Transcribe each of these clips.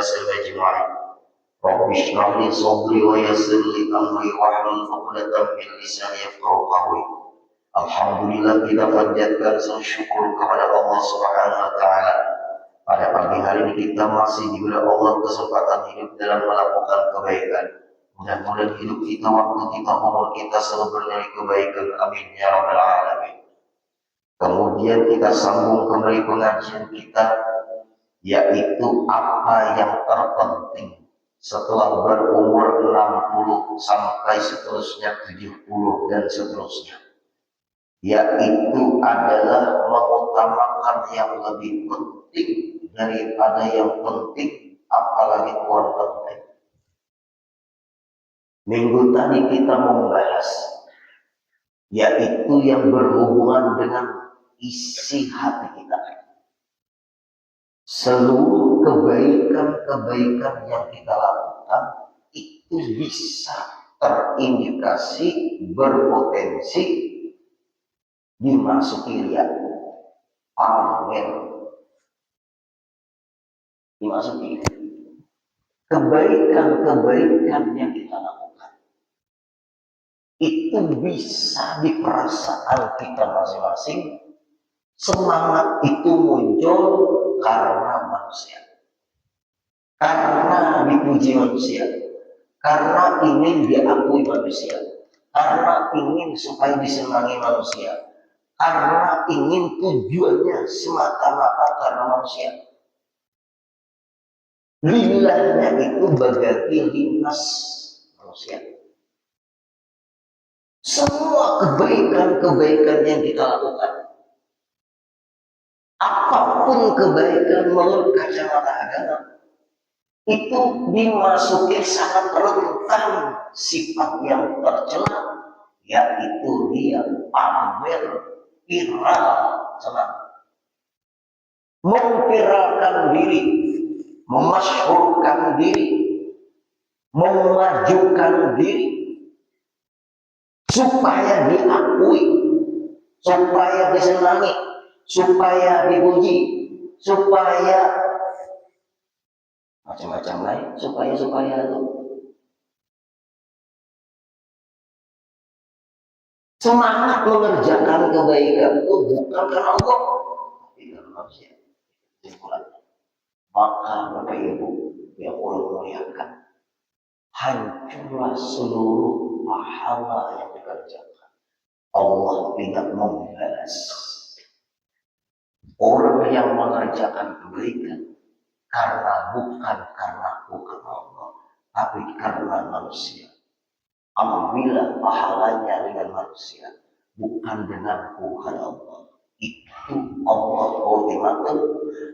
وسلم أجمعين. رب اشرح لي صدري ويسر لي أمري واحلل عقدة من لساني يفقهوا قولي. Alhamdulillah kita panjatkan syukur kepada Allah Subhanahu wa taala. Pada pagi hari ini kita masih diberi Allah kesempatan hidup dalam melakukan kebaikan. Mudah-mudahan hidup kita, waktu kita, umur kita selalu bernilai kebaikan. Amin ya rabbal alamin. Kemudian kita sambung kembali pengajian kita, yaitu apa yang terpenting setelah berumur 60 sampai seterusnya 70 dan seterusnya, yaitu adalah mengutamakan yang lebih penting daripada yang penting, apalagi kurang penting. Minggu tadi kita membahas yaitu yang berhubungan dengan isi hati kita. Seluruh kebaikan-kebaikan yang kita lakukan itu bisa terindikasi berpotensi dimasuki riya, pamer, dimasuki kebaikan-kebaikan yang kita lakukan itu bisa di perasaan kita masing-masing. Semangat itu muncul karena manusia, karena dipuji manusia, karena ingin diakui manusia, karena ingin supaya disenangi manusia, karena ingin tujuannya semata-mata karena manusia. Lillahnya itu berarti lintas manusia. Semua kebaikan-kebaikan yang kita lakukan, apapun kebaikan menurut kacamata agama, itu dimasuki sangat rentan sifat yang tercela, yaitu dia pamer, viral, senang, memviralkan diri, memasyhurkan diri, memajukan diri supaya diakui, supaya disenangi, supaya dipuji, supaya macam-macam lain, supaya itu. Semangat mengerjakan kebaikan itu bukan karena Allah, tapi karena manusia. Maka Bapak Ibu yang Allah muliakan, hancurlah seluruh pahala yang dikerjakan. Allah tidak membalas orang yang mengerjakan kebaikan bukan karena Allah, tapi karena manusia. Ambillah pahalanya dengan manusia, bukan dengan Tuhan Allah. Itu Allah ultimatum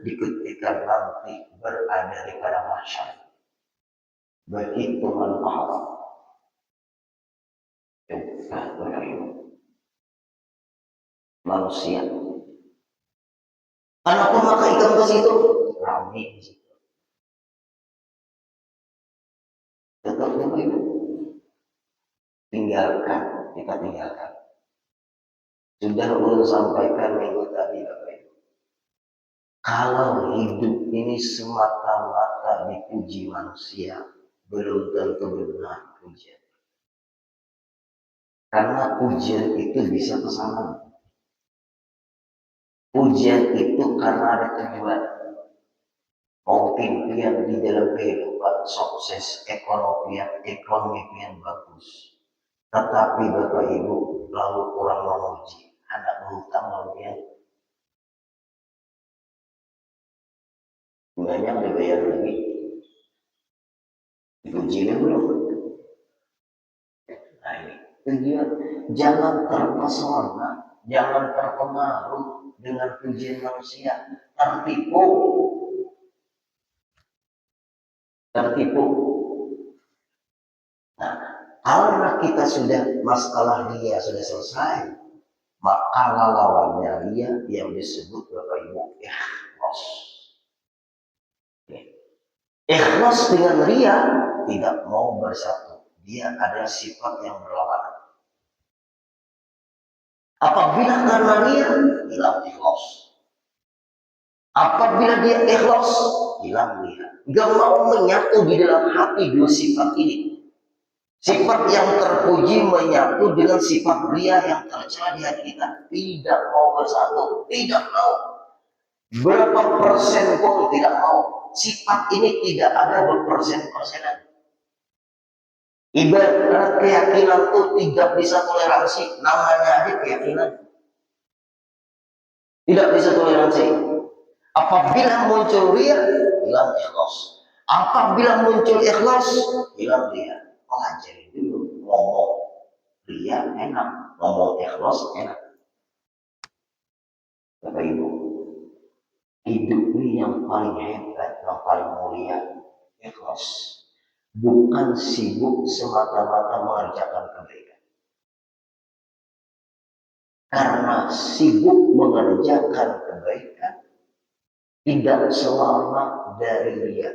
di ketika nanti berada di pada masyarakat. Berhitungan pahala. Manusia. Kenapa maka ikan ke situ? Ramai di situ. Tetap Bapak Ibu. Kita tinggalkan. Sudah ulun sampaikan minggu tadi Bapak Ibu. Kalau hidup ini semata-mata dipuji manusia, belum tentu benar pujian. Karena pujian itu bisa kesana. Pujian itu karena ada tujuan. Mau impian di dalam kehidupan, sukses, ekonomi yang bagus. Tetapi Bapak Ibu lalu kurang memuji, anak berhutang lalunya banyak dibayar lagi, dipujinya belum. Nah ini tujuan, jangan terpesona, jangan terpengaruh dengan pujian manusia, tertipu. Nah, karena kita sudah masalah dia sudah selesai, maka lawannya dia yang disebut Bapak Ibu ikhlas. Ikhlas dengan ria tidak mau bersatu. Dia ada sifat yang berlawanan. Apabila karena ria hilang ikhlas. Apabila dia ikhlas, hilang dia. Gak mau menyatu di dalam hati dua sifat ini. Sifat yang terpuji menyatu dengan sifat ria yang tercela di hati kita. Tidak mau bersatu, tidak mau. Berapa persen pun tidak mau. Sifat ini tidak ada berpersen-persenan. Ibarat keyakinan itu tidak bisa toleransi. Namanya aja keyakinan. Tidak bisa toleransi. Apabila muncul ria, hilang ikhlas. Apabila muncul ikhlas, hilang ria. Pelajari dulu. Ngomong ria enak, ngomong ikhlas enak. Bapak Ibu, hidup ini yang paling hebat, yang paling mulia, ikhlas. Bukan sibuk semata-mata mengerjakan kebaikan. Karena sibuk mengerjakan kebaikan tidak selamat dari ria.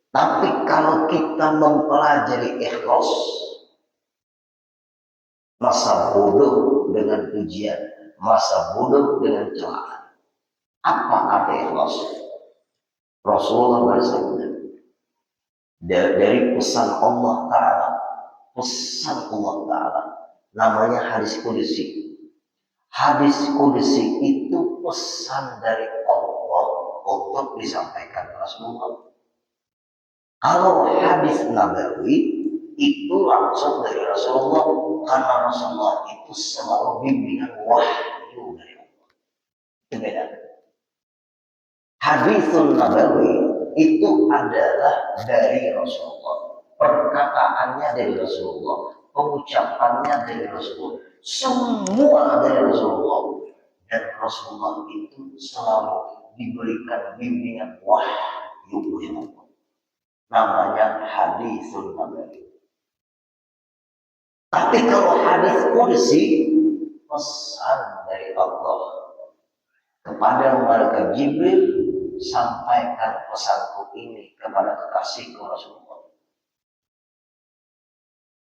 Tapi kalau kita mempelajari ikhlas, masa bodoh dengan pujian, masa bodoh dengan celaan. Apa arti ikhlas? Rasulullah bersabda dari pesan Allah Ta'ala, namanya hadis qudsi. Hadis qudsi itu pesan dari Allah untuk disampaikan Rasulullah. Kalau hadis nabawi itu langsung dari Rasulullah, karena Rasulullah itu selalu bimbingan wahyu dari Allah. Itu beda. Hadisul nabawi itu adalah dari Rasulullah, perkataannya dari Rasulullah, pengucapannya dari Rasulullah, semua dari Rasulullah. Dan Rasulullah itu selalu diberikan bimbingan wahyu dari Allah. Namanya hadisul nabawi. Tapi kalau hadis qudsi, pesan dari Allah kepada malaikat Jibril, sampaikan pesanku ini kepada kekasihku Rasulullah.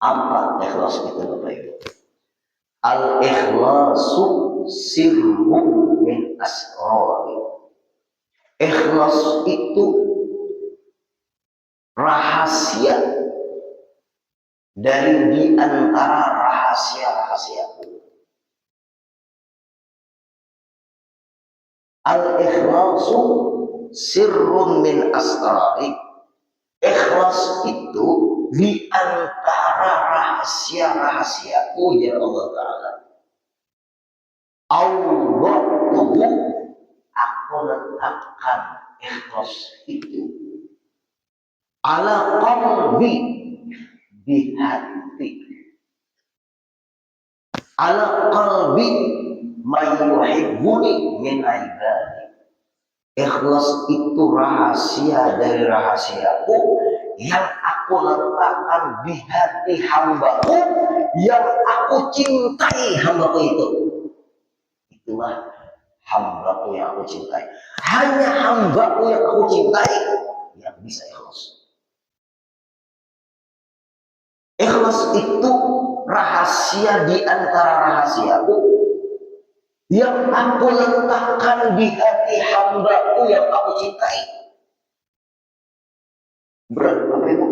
Apa ikhlas itu Bapak Ibu? Al-ikhlasu sirrun min asrari. Ikhlas itu rahasia dari di antara rahasia-rahasia. Al-ikhlasu sirrun min asrari. Ikhlas itu di antara rahasia-rahasia ujar Allah Ta'ala. Allah'tuhu, aku letakkan ikhlas itu ala qalbi, di hati, ala qalbi mayuhibbuni min ibadi. Ikhlas itu rahasia dari rahasiaku yang aku letakkan di hati hambaku, yang aku cintai hambaku itu. Itulah hambaku yang aku cintai. Hanya hambaku yang aku cintai yang bisa ikhlas. Ikhlas itu rahasia di antara rahasiaku yang aku letakkan di hati hambaku yang aku cintai. Berat apa itu?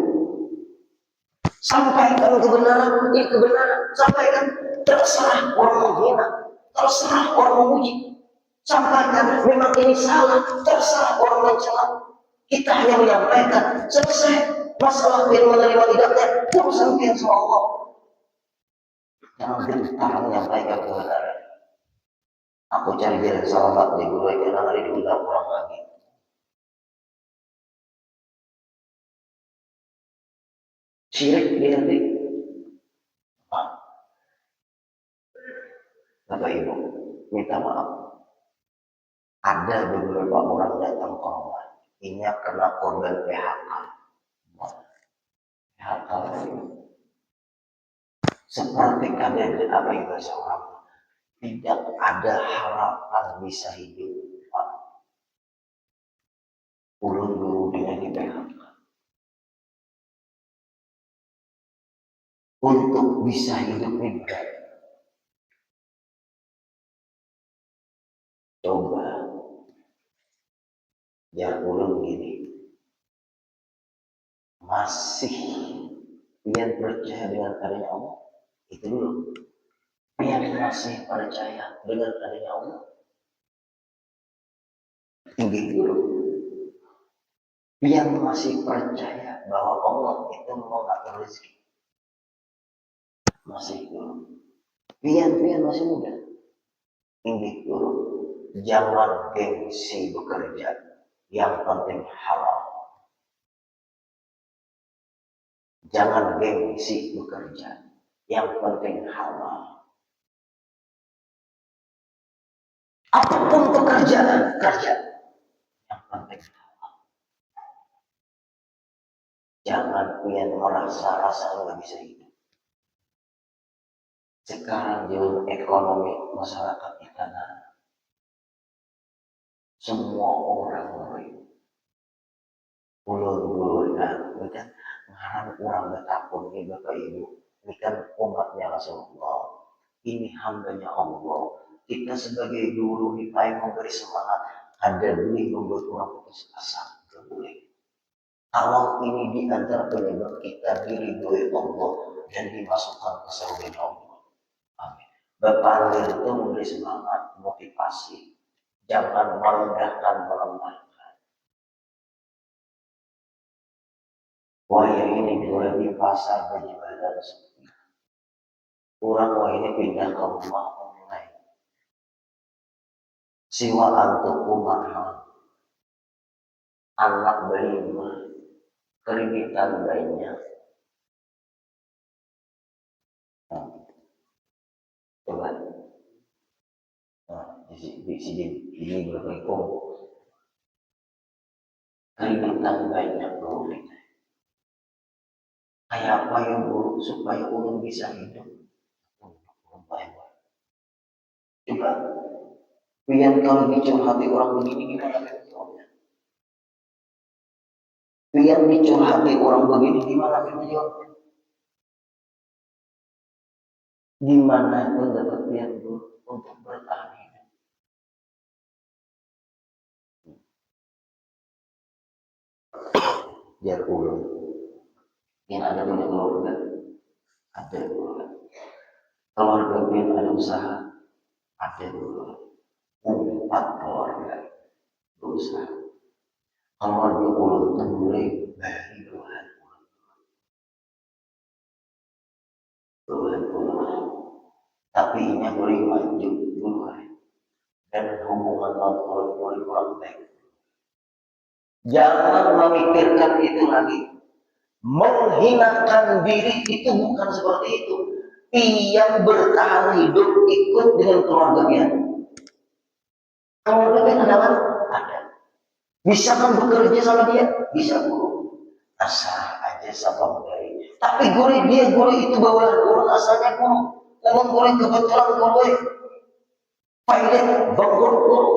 Sampaikan kebenaran, ini kebenaran. Sampaikan, terserah orang menghina, terserah orang memuji. Sampaikan, memang ini salah, terserah orang mencela. Kita hanya menyampaikan, selesai. Masalah yang menerima tidaknya, urusan kita sama Allah. Jangan gentar menyampaikan kebenaran. Aku cari jalan selamat di guru karena hari diundang orang lagi. Syirik di hati. Bapak Ibu, minta maaf. Ada beberapa orang datang ke rumah. Ini karena korban PHK. PHK seperti kalian apa yang bahasa orang. Tidak ada harapan bisa hidup. Ulun dulu dengan di PHK. Untuk bisa hidup ini Jangan ulun gini, masih pian percaya dengan adanya Allah, itu dulu. Pian masih percaya dengan adanya Allah, tinggi dulu. Pian masih percaya bahwa Allah itu mengatur rezeki, masih dulu. Pian masih muda, tinggi dulu. Jangan gengsi bekerja, yang penting halal. Jangan gengsi bekerja, yang penting halal. Apapun pekerjaan, kerja, yang penting halal. Jangan punya merasa nggak bisa hidup. Sekarang jauh ekonomi masyarakat kita, semua orang ulun kan ngarang orang betapun ini Bapak Ibu, ini kan umatnya Rasulullah, ini hambanya Allah. Kita sebagai guru dipakai memberi semangat, ada boleh membuat orang putus asa, tidak boleh. Kalau ini di antara penyebab kita diridhoi Allah dan dimasukkan ke surga Allah. Amin. Bapak itu memberi semangat, motivasi, jangan merendahkan, melemahkan. Wah ini jual di pasar beribadah sepi. Orang wah ini pindah ke rumah online. Siwa antuku mahal. Anak berlima, kreditan banyak. Coba. Di sini berlaku. Kreditan banyak bro. Kayak apa ya bro supaya orang bisa hidup? Coba. Pian kalau dicurhati orang begini gimana jawabnya? Pian dicurhati orang begini gimana jawabnya? Gimana pun dapat pian untuk bertahan hidup. Biar ulun. Yang ada punya keluarga, ada keluarga. Keluarga pian ada usaha, ada keluarga. 4 keluarga berusaha. Keluarga ulun mulai dari Tuhan. Tapi ini boleh maju dulu dan hubungan non boleh kurang baik. Jangan memikirkan itu lagi. Menghinakan diri itu bukan seperti itu. Yang bertahan hidup ikut dengan keluarga dia. Keluarga dia ada. Bisa kan bekerja sama dia? Bisa guru. Asal aja sama dari. Tapi guru itu bawaan guru asalnya guru. Kalau guru kebetulan guru pilot bangun guru.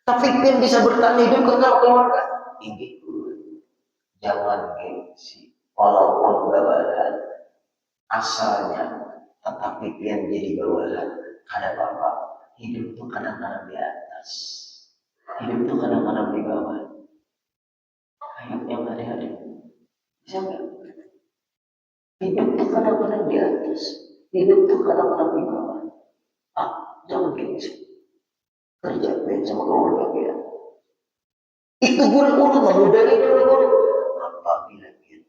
Tapi kan bisa bertahan hidup kalau keluarga. Ini jangan gengsi. Walaupun bawahan asalnya, tetapi pian jadi bawahan. Ada bapak hidup itu kadang-kadang di atas. Hidup itu kadang-kadang di bawah. Hidup yang adik-adik. Bisa nggak? Hidup itu kadang-kadang di atas. Hidup itu kadang-kadang di bawah. Jangan gengsi. Kerja sama keluarga dia. Itu guru-guru memudahkan guru-guru. Apabila dia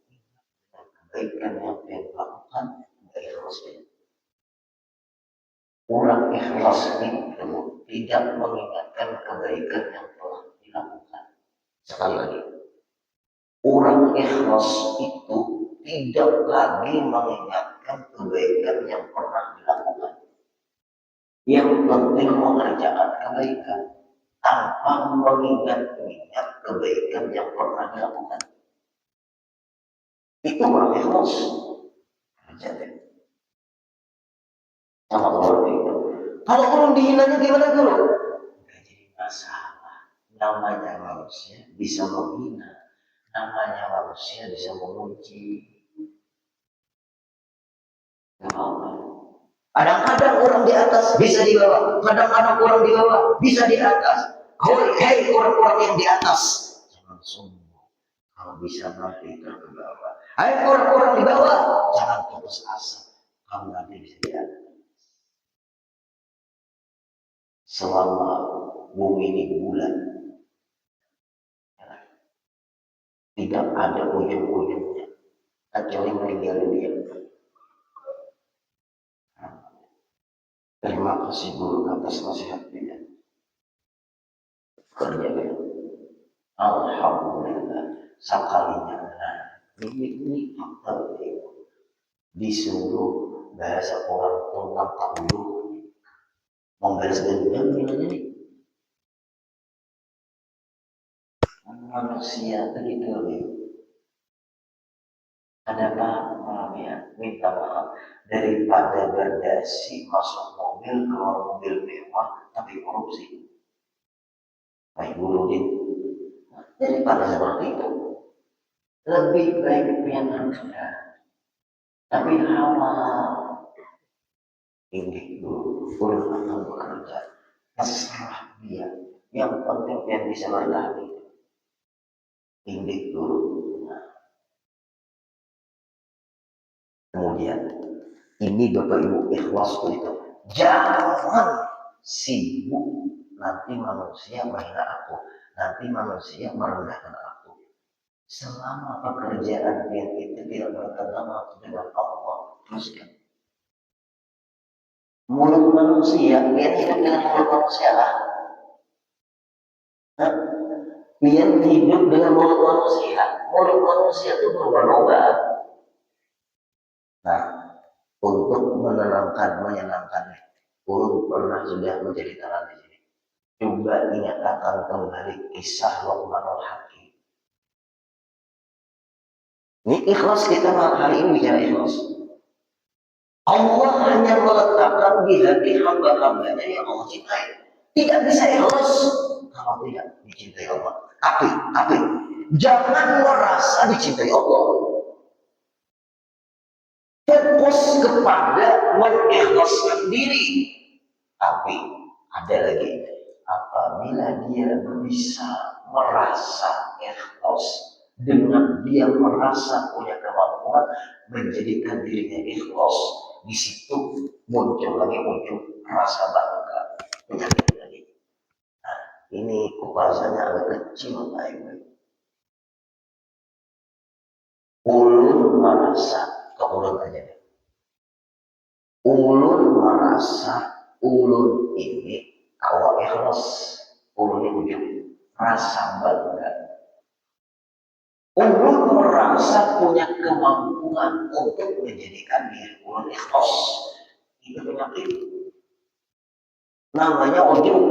kebaikan yang dia lakukan, ikhlas dia. Orang ikhlas itu tidak mengingatkan kebaikan yang telah dilakukan. Sekali lagi, orang ikhlas itu tidak lagi mengingatkan kebaikan yang pernah dilakukan. Yang penting mengerjakan kebaikan tanpa mengingat kebaikan yang pernah dilakukan. Itu orang ikhlas. Jadi, sama keluarga itu. Kalau orang dihinanya gimana dulu? Nggak jadi masalah. Namanya manusia bisa menghina. Namanya manusia bisa mengunci. Kadang-kadang orang di atas bisa di bawah. Kadang-kadang orang di bawah bisa di atas. Hei orang-orang yang di atas, jangan sombong. Kalau bisa nanti ke bawah. Hai orang-orang di bawah, jangan putus asa. Kamu nanti bisa di atas. Selama bumi ini bulan, tidak ada ujung-ujungnya kecuali meninggal dunia. Terima kasih guru atas nasihatnya. Kerja alhamdulillah sekalinya. Ini fakta disuruh bahasa orang tentang tahu membalas dendam ini manusia tadi itu ada apa ya, minta maaf daripada berdasi masuk mobil keluar mobil mewah tapi korupsi. Baik burudin daripada seperti itu lebih baik yang rendah tapi halal. Ini dulu urus akan bekerja terserah dia, yang penting dia bisa bertahan itu. Ini dulu. Kemudian ini Bapak Ibu ikhlas itu jangan sibuk nanti manusia menghina aku, nanti manusia merendahkan aku. Selama pekerjaan dia itu tidak bertentangan dengan Allah, teruskan. Mulut manusia, biar hidup dengan mulut manusia lah. Biar hidup dengan mulut manusia. Mulut manusia itu berubah-ubah. Nah, untuk menyenangkannya, Ulun pernah sudah menjadi tangan di sini. Coba ingatkan kembali kisah Luqmanul Hakim. Ini ikhlas kita hari ini bicara ikhlas. Allah hanya meletakkan di hati hamba-hambanya yang Allah cintai. Tidak bisa ikhlas kalau tidak dicintai Allah. Tapi jangan merasa dicintai Allah. Fokus kepada mengikhlaskan diri. Tapi ada lagi, apabila dia bisa merasa ikhlas, dengan dia merasa punya kemampuan menjadikan dirinya ikhlas, di situ muncul rasa bangga, penyakit lagi. Nah, ini bahasanya agak kecil, baik-baik. Ulun merasa, ulun aja deh. Ulun merasa ulun ini kalau ikhlas, ulun ini ujung rasa bangga. Ulun merasa punya kemampuan untuk menjadikan diri ulun ikhlas. Itu penyakit. Namanya ujung.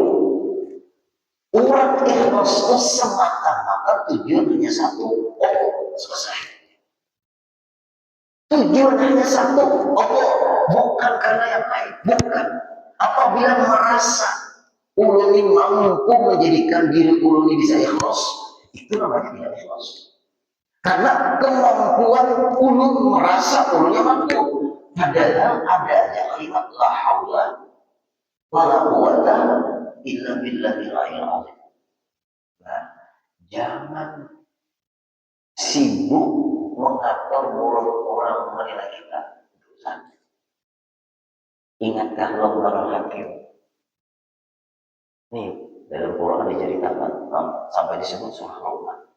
Orang ikhlas itu semata-mata tujuan hanya satu, selesai. Tujuan hanya satu, bukan karena yang lain, bukan. Apabila merasa ulun ini mampu menjadikan diri ulun ini bisa ikhlas, itu namanya tidak ikhlas. Karena kemampuan ulun merasa ulunnya mampu, padahal ada aja kalimat la haula wala quwata illa billahil aliyyil azim. Nah, jangan sibuk mengatur mulut orang menilai kita. Ingatkah Luqmanul Hakim? Nih, dalam Quran diceritakan sampai disebut surah Luqman.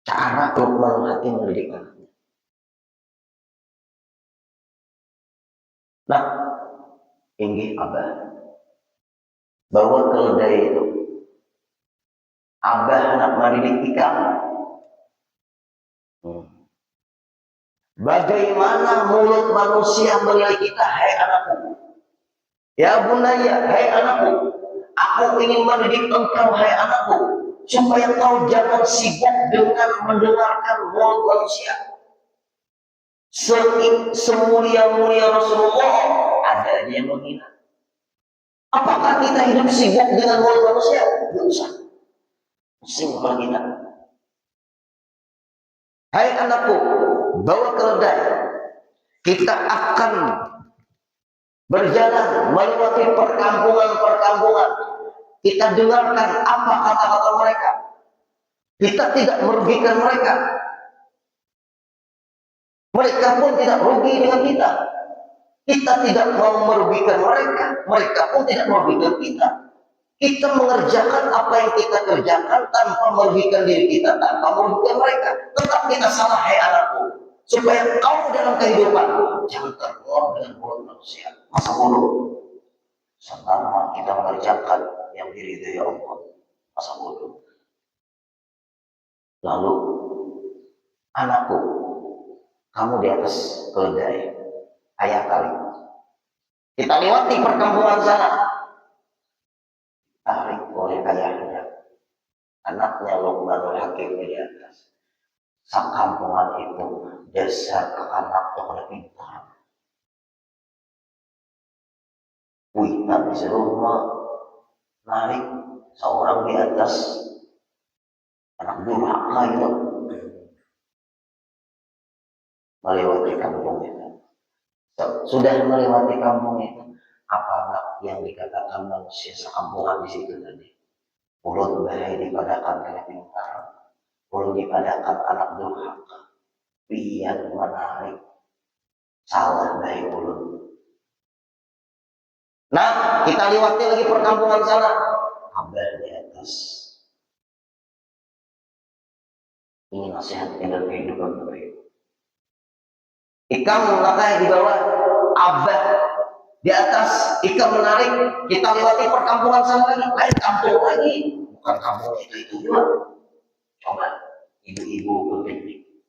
Cara Luqmanul Hakim mendidik anaknya. Nah, inggih Abah, bahwa keledai itu Abah anak maridik ikan. Bagaimana mulut manusia menilai kita? Hai anakku, ya bunaya, hai anakku, aku ingin mendidik engkau, hai anakku, supaya kau jangan sibuk dengan mendengarkan mulut manusia. Semulia-mulia Rasulullah ada yang menghina. Apakah kita hidup sibuk dengan mulut manusia? Tidak usah. Pusing menghina. Hai anakku, bawa keledai. Kita akan berjalan melewati perkampungan-perkampungan. Kita dengarkan apa kata-kata mereka. Kita tidak merugikan mereka. Mereka pun tidak rugi dengan kita. Kita tidak mau merugikan mereka. Mereka pun tidak merugikan kita. Kita mengerjakan apa yang kita kerjakan tanpa merugikan diri kita, tanpa merugikan mereka. Tetap kita salah, hai anakku. Supaya kau dalam kehidupan jangan tergolong dengan mulut manusia. Masa bodoh. Selama kita mengerjakan yang diridhai Allah. Masa bodoh. Lalu, anakku, kamu di atas keledai, ayah kali. Kita lewati perkampungan sana. Tarik oleh ayahnya. Anaknya Luqmanul Hakim di atas. Sakampungan itu dasar ke anak yang pintar. Kita disuruh narik seorang di atas anak durhaka itu melewati kampung itu. Sudah melewati kampung itu, apa yang dikatakan manusia sekampungan di situ tadi? Mulut bahaya dipadakan oleh pintar, mulut dipadakan anak durhaka. Biar menarik salah dari mulut. Nah, kita lewati lagi perkampungan sana. Kabar di atas. Ini nasihat dalam kehidupan mereka. Ikan melangkah di bawah, abad di atas, ikan menarik. Kita lewati perkampungan sana lagi, lain kampung lagi. Bukan kampung itu juga. Coba, ibu-ibu berpikir.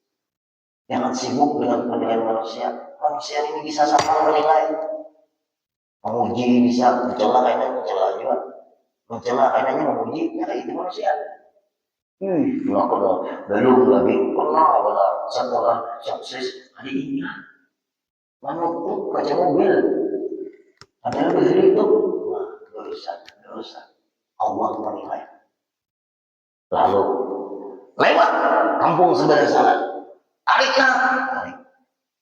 Jangan sibuk dengan penilaian manusia. Manusia ini bisa sama menilai. Memuji bisa, mencela kayaknya mencela juga. Mencela kayaknya memuji, ya itu manusia. Nggak kenal, belum lagi kenal setelah sukses hari ini. Mana tuh kaca mobil, ada begini itu, wah dosa. Allah menilai. Lalu lewat kampung sebelah sana, tarik.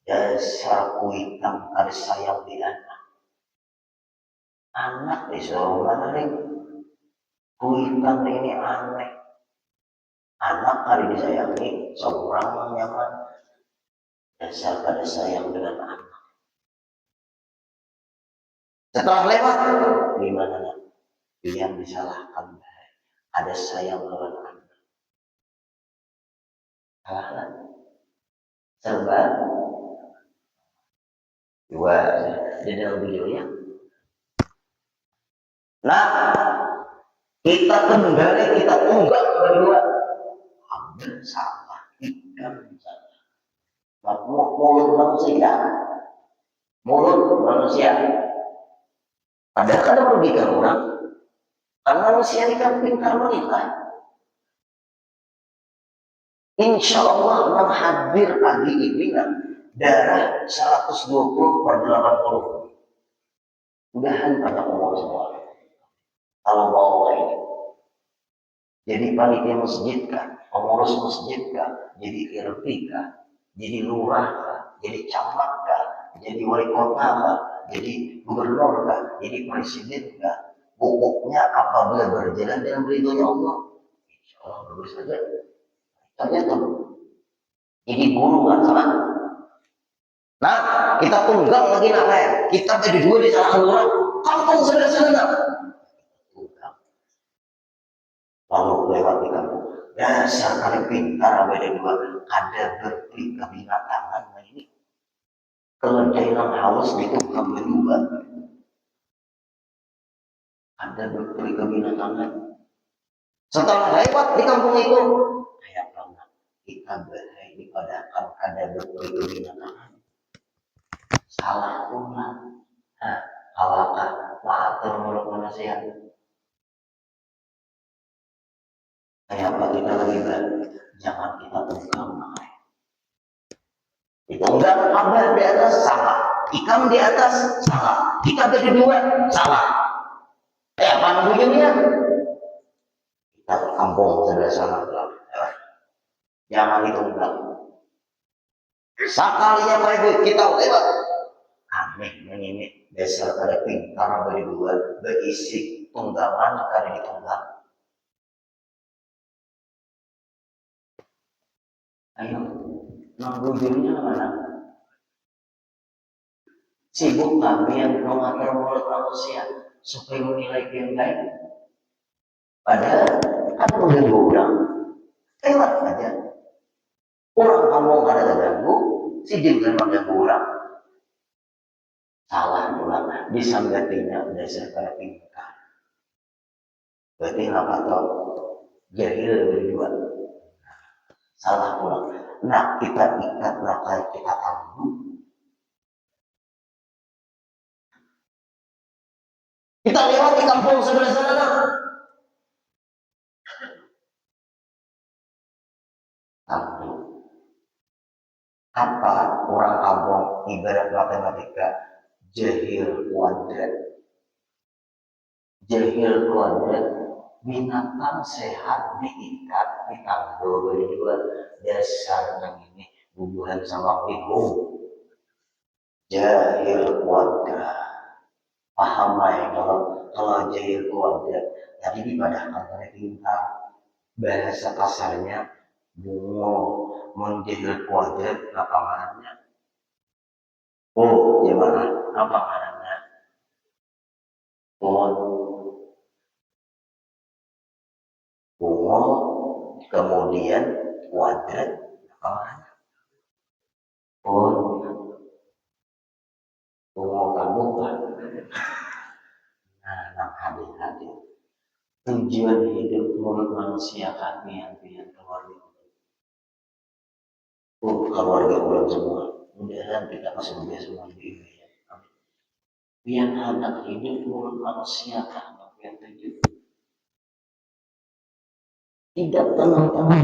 Dasar kuitam ada sayang di anak disuruh menarik. Kuitam ini aneh. Anak hari disayangi, seorang nyaman. Dasar pada sayang dengan anak. Setelah lewat, gimana nak? Yang disalahkan, ada sayang dengan anak. Salah. Serba. Dua di dalam videonya. Nah, kita kendali, kita unggah berdua. Ambil salah, ikan salah. Mulut manusia. Padahal ada merugikan orang. Karena manusia ini kan pintar menilai. Insya Allah menghadir pagi ini darah 120/80. Mudahan banyak umur semua. Kalau mau kayak ini. Jadi panitia masjid kah, pengurus masjid kah, jadi RT kah, jadi lurah kah, jadi camat kah, jadi wali kota kah, jadi gubernur kah, jadi presiden kah. Pokoknya apabila berjalan dengan ridhonya Allah, insya Allah bagus saja. Ternyata jadi guru kan sama. Nah, kita tunggang lagi nak kita jadi dua di sana orang, kampung sebelah sana. Lalu lewat di kampung. Dasar kali pintar ada dua, ada berperi kebinatangan ini. Keledai yang haus ditunggang berdua. Ada berperi kebinatangan. Setelah lewat di kampung itu, kayak pernah kita berhenti dipadakan ada berperi kebinatangan. Salah Tuhan. Awakah mahathir mulut manusia. Kayak apa kita lagi jangan kita tunggang. Ditunggang abad di atas salah, ikan di atas salah, kita jadi dua salah. Apa namanya? Kita kampung sebelah sana. Jangan ditunggang. Sekalinya mereka kita lewat. Aneh ini dasar ada pintar berdua berisi tunggal mana kali ditunggal? Ayo, menggujurnya mana? Sibuk kalian mengatur mulut manusia supaya menilai yang baik. Padahal kan udah orang, lewat aja. Orang ngomong kada terganggu, si jin kan mengganggu orang. Salah pula, bisa mengertinya dasar pada pintar. Berarti apa tau? Jahil berdua. Salah pula. Nah kita ikat, maka kita tangguh. Kita lewat di kampung sebelah sana. Kampung. Apa orang kampung ibarat matematika? Jahil kuadrat. Jahil kuadrat. Binatang sehat diikat, ditangguh berdua. Dasarnya ini bubuhan sama bingung. Jahil kuadrat. Paham ya kalau jahil kuadrat. Tadi dipadahkan oleh pintar. Bahasa kasarnya bungo menjahil kuadrat apa maknanya? Oh, gimana? Apa maknanya? Bungo kemudian kuadrat apa maknanya? Bungo kamu kan? Nah, hadir. Tujuan hidup mulut manusia kan pian keluarga. Keluarga ulang semua. Mudah-mudahan kita masih mudah semua di ini. Pian hendak hidup mulut manusia kan pian tujuan. Tidak tenang-tenang.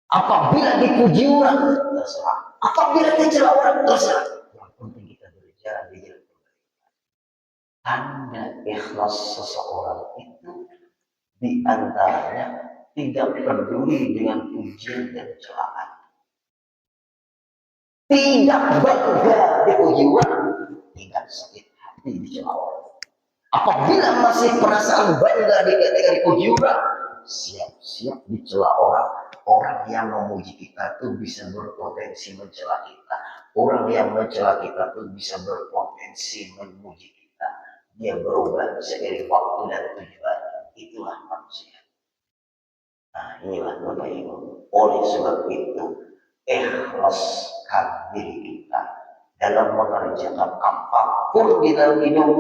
Apabila dipuji orang, terserah. Apabila dicela orang, terserah. Yang penting kita berjalan di jalan kebaikan. Tanda ikhlas seseorang itu di antaranya tidak peduli dengan pujian dan celaan. Tidak bangga dipuji orang, tidak sakit hati dicela orang. Apabila masih perasaan bangga ketika dipuji orang, siap-siap dicela orang. Orang yang memuji kita tuh bisa berpotensi mencela kita. Orang yang mencela kita tuh bisa berpotensi memuji kita. Dia berubah seiring waktu dan tujuan. Itulah manusia. Nah inilah Bapak Ibu. Oleh sebab itu, ikhlaskan diri kita dalam mengerjakan apapun di dalam hidup.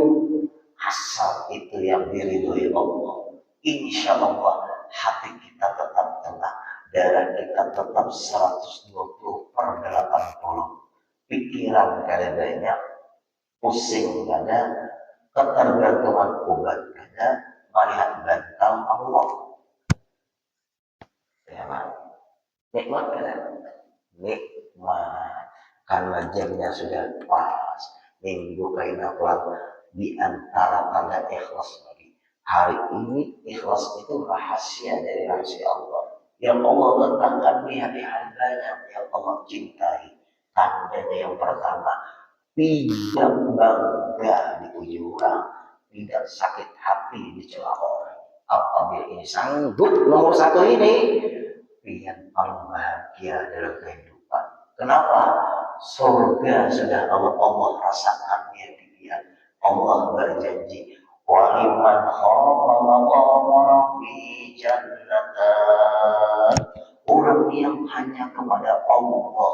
Asal itu yang diridhoi Allah. Insya Allah hati kita tetap tenang. Darah kita tetap 120/80. Pikiran kada banyak, pusing kada, ketergantungan obat kada, melihat bantal Allah. Ya, nikmat kada? Nikmat. Karena jamnya sudah pas. Minggu kaina pelan di antara tanda ikhlas lagi. Hari ini ikhlas itu rahasia dari rahasia Allah. Yang Allah letakkan di hati hambanya yang Allah cintai. Tandanya yang pertama, tidak bangga dipuji orang, tidak sakit hati dicela orang. Apabila ini sanggup nomor satu ini, pian paling bahagia dalam kehidupan. Kenapa? Surga sudah Allah rasakan dia pian. Allah berjanji, wa liman khafa maqama rabbi jannatan. Orang yang hanya kepada Allah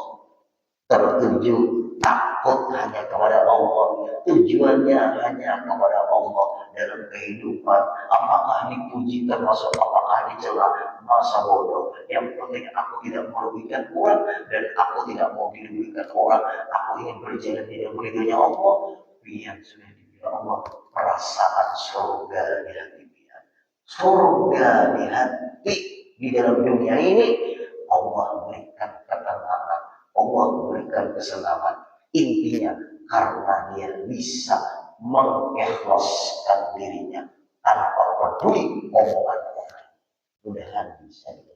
tertuju, takut hanya kepada Allah, tujuannya hanya kepada Allah dalam kehidupan. Apakah dipuji termasuk apakah dicela, masa bodoh. Yang penting aku tidak merugikan orang dan aku tidak mau dirugikan orang. Aku ingin berjalan di dalam ridhonya Allah. Biar sudah dibilang Allah, perasaan surga di hati biar. Surga di hati di dalam dunia ini Allah berikan ketenangan, Allah berikan kesenangan. Intinya karena dia bisa mengikhlaskan dirinya tanpa peduli omongan orang. Mudah-mudahan bisa kita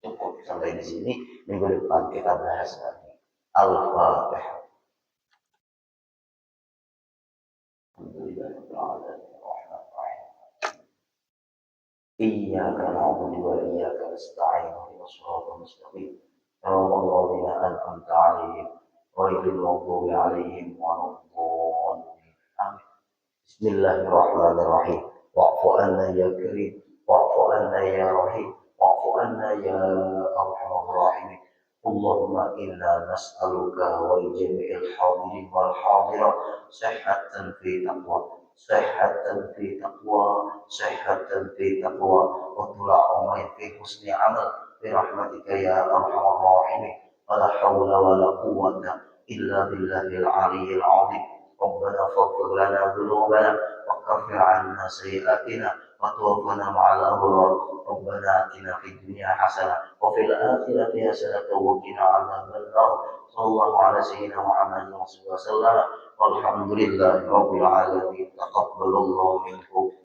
cukup sampai di sini. Minggu depan kita bahas lagi. Al-Fatihah. Alhamdulillah. إياك نعبد وإياك نستعين اهدنا الصراط المستقيم صراط الذين أنعمت عليهم غير المغضوب عليهم ولا الضالين آمين. بسم الله الرحمن الرحيم واعف عنا يا كريم واعف عنا يا رحيم واعف عنا يا أرحم الراحمين. اللهم إنا نسألك ولجميع الحاضرين والحاضرات صحة في تقوى صحة في تقوى صحة في تقوى وطول عمر في حسن عمل برحمتك يا أرحم الراحمين. ولا حول ولا قوة إلا بالله العلي العظيم. ربنا فاغفر لنا ذنوبنا وكفر عنا سيئاتنا وتوفنا مع الأبرار. ربنا آتنا في الدنيا حسنة وفي الآخرة حسنة وقنا عذاب النار. صلى الله على سيدنا محمد وسلم والحمد لله رب العالمين. تقبل الله منكم.